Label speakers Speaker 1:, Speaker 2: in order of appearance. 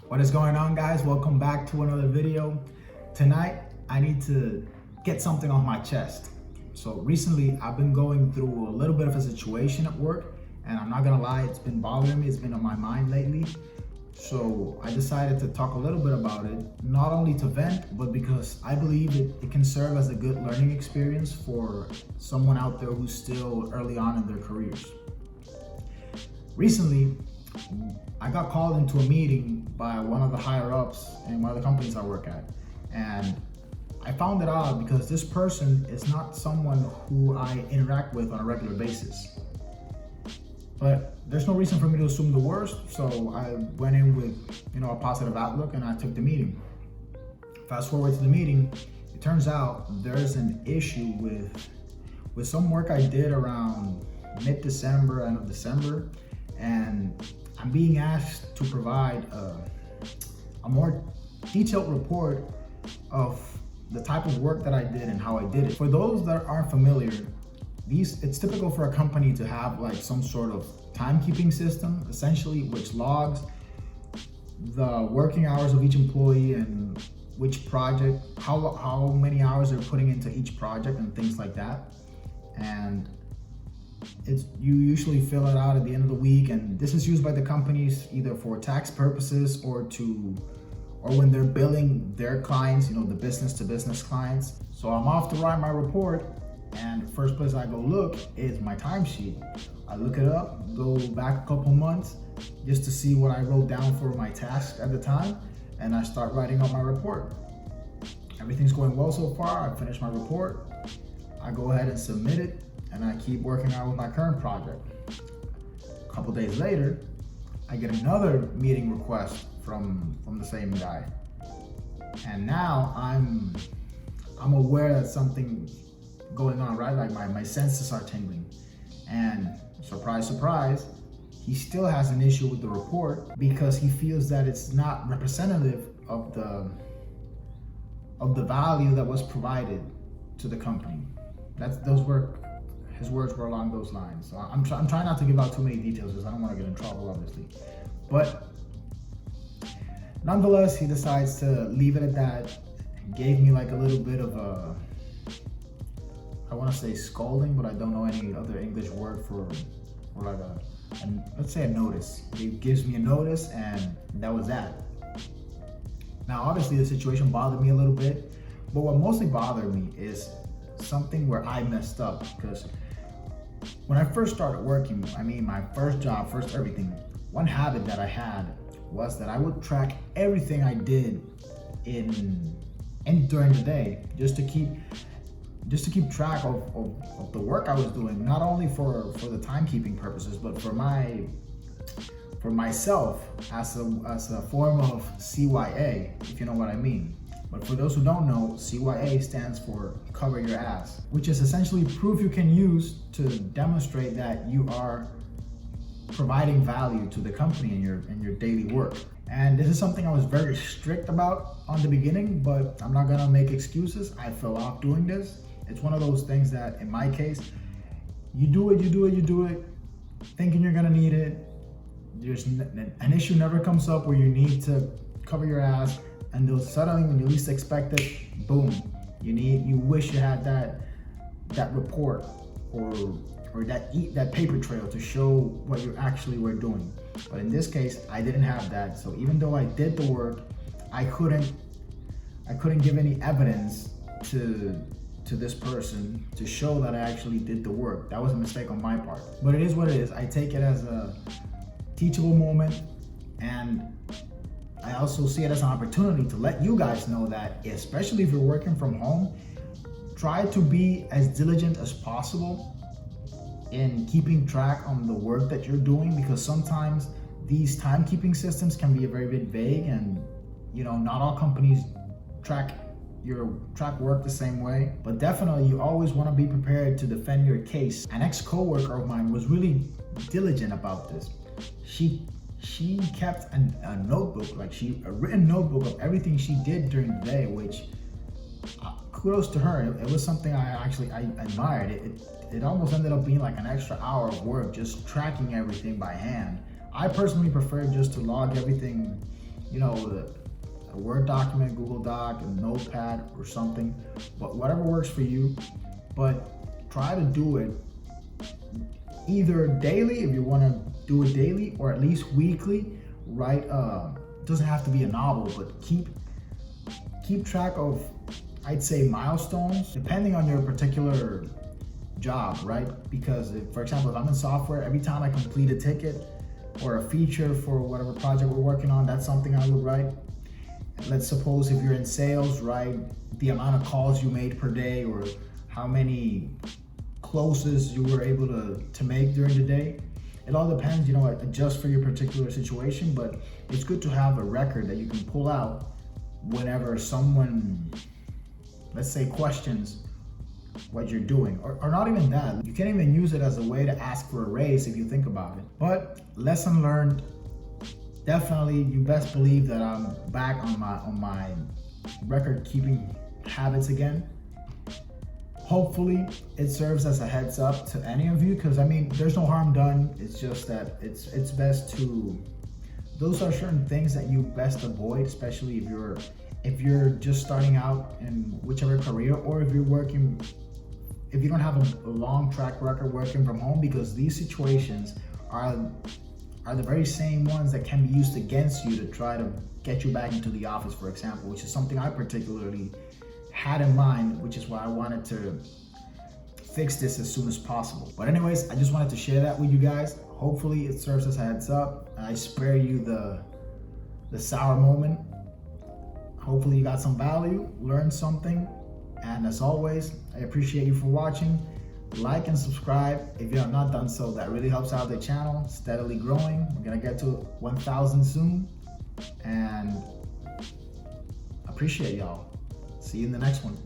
Speaker 1: What is going on, guys? Welcome back to another video. Tonight I need to get something off my chest. So recently I've been going through a little bit of a situation at work, and I'm not gonna lie, it's been bothering me. It's been on my mind lately. So I decided to talk a little bit about it, not only to vent, but because I believe it can serve as a good learning experience for someone out there who's still early on in their careers. Recently, I got called into a meeting by one of the higher ups in one of the companies I work at. And I found it odd because this person is not someone who I interact with on a regular basis. But there's no reason for me to assume the worst, so I went in with a positive outlook and I took the meeting. Fast forward to the meeting, it turns out there's an issue with some work I did around mid-December, end of December, and I'm being asked to provide a more detailed report of the type of work that I did and how I did it. For those that aren't familiar, it's typical for a company to have like some sort of timekeeping system, essentially, which logs the working hours of each employee and which project, how many hours they're putting into each project and things like that. And you usually fill it out at the end of the week, and this is used by the companies either for tax purposes or when they're billing their clients, the business to business clients. So I'm off to write my report, and the first place I go look is my timesheet. I look it up, go back a couple months just to see what I wrote down for my task at the time, and I start writing up my report. Everything's going well so far. I finish my report, I go ahead and submit it, and I keep working on with my current project. A couple days later, I get another meeting request from the same guy. And now I'm aware that something's going on, right? Like my senses are tingling. And surprise, surprise, he still has an issue with the report because he feels that it's not representative of the value that was provided to the company. His words were along those lines. So I'm trying not to give out too many details because I don't want to get in trouble, obviously. But nonetheless, he decides to leave it at that. Gave me like a little bit of I want to say scolding, but I don't know any other English word for like let's say a notice. He gives me a notice, and that was that. Now, obviously, the situation bothered me a little bit, but what mostly bothered me is something where I messed up, because when I first started working, my first job, first everything, one habit that I had was that I would track everything I did during the day, just to keep track of the work I was doing, not only for the timekeeping purposes, but for myself as a form of CYA, if you know what I mean. But for those who don't know, CYA stands for cover your ass, which is essentially proof you can use to demonstrate that you are providing value to the company in your daily work. And this is something I was very strict about on the beginning, but I'm not gonna make excuses. I fell off doing this. It's one of those things that, in my case, you do it, thinking you're gonna need it. There's an issue never comes up where you need to cover your ass, and then suddenly, when you least expect it, boom, you wish you had that report or that paper trail to show what you actually were doing. But in this case, I didn't have that. So even though I did the work, I couldn't give any evidence to this person to show that I actually did the work. That was a mistake on my part. But it is what it is. I take it as a teachable moment, and I also see it as an opportunity to let you guys know that, especially if you're working from home, try to be as diligent as possible in keeping track on the work that you're doing, because sometimes these timekeeping systems can be a very bit vague, and not all companies track work the same way. But definitely, you always want to be prepared to defend your case. An ex-coworker of mine was really diligent about this. She kept a notebook, a written notebook of everything she did during the day, which kudos to her. It was something I admired. It almost ended up being like an extra hour of work just tracking everything by hand. I personally prefer just to log everything a Word document, Google Doc, a notepad or something, but whatever works for you. But try to do it either daily if you want to do it daily, or at least weekly. Write doesn't have to be a novel, but keep track of, I'd say, milestones depending on your particular job, right? Because for example, if I'm in software, every time I complete a ticket or a feature for whatever project we're working on, that's something I would write. Let's suppose if you're in sales, write the amount of calls you made per day, or how many closes you were able to make during the day. It all depends, adjust for your particular situation, but it's good to have a record that you can pull out whenever someone, let's say, questions what you're doing, or not even that. You can't even use it as a way to ask for a raise if you think about it. But lesson learned. Definitely, you best believe that I'm back on my record keeping habits again. Hopefully it serves as a heads up to any of you, because there's no harm done. It's just that it's best to, those are certain things that you best avoid, especially if you're just starting out in whichever career, or if you don't have a long track record working from home, because these situations are the very same ones that can be used against you to try to get you back into the office, for example, which is something I particularly had in mind, which is why I wanted to fix this as soon as possible. But anyways, I just wanted to share that with you guys. Hopefully it serves as a heads up, and I spare you the sour moment. Hopefully you got some value, learned something, and as always, I appreciate you for watching. Like and subscribe if you have not done so. That really helps out the channel, steadily growing. We're gonna get to 1,000 soon, and appreciate y'all. See you in the next one.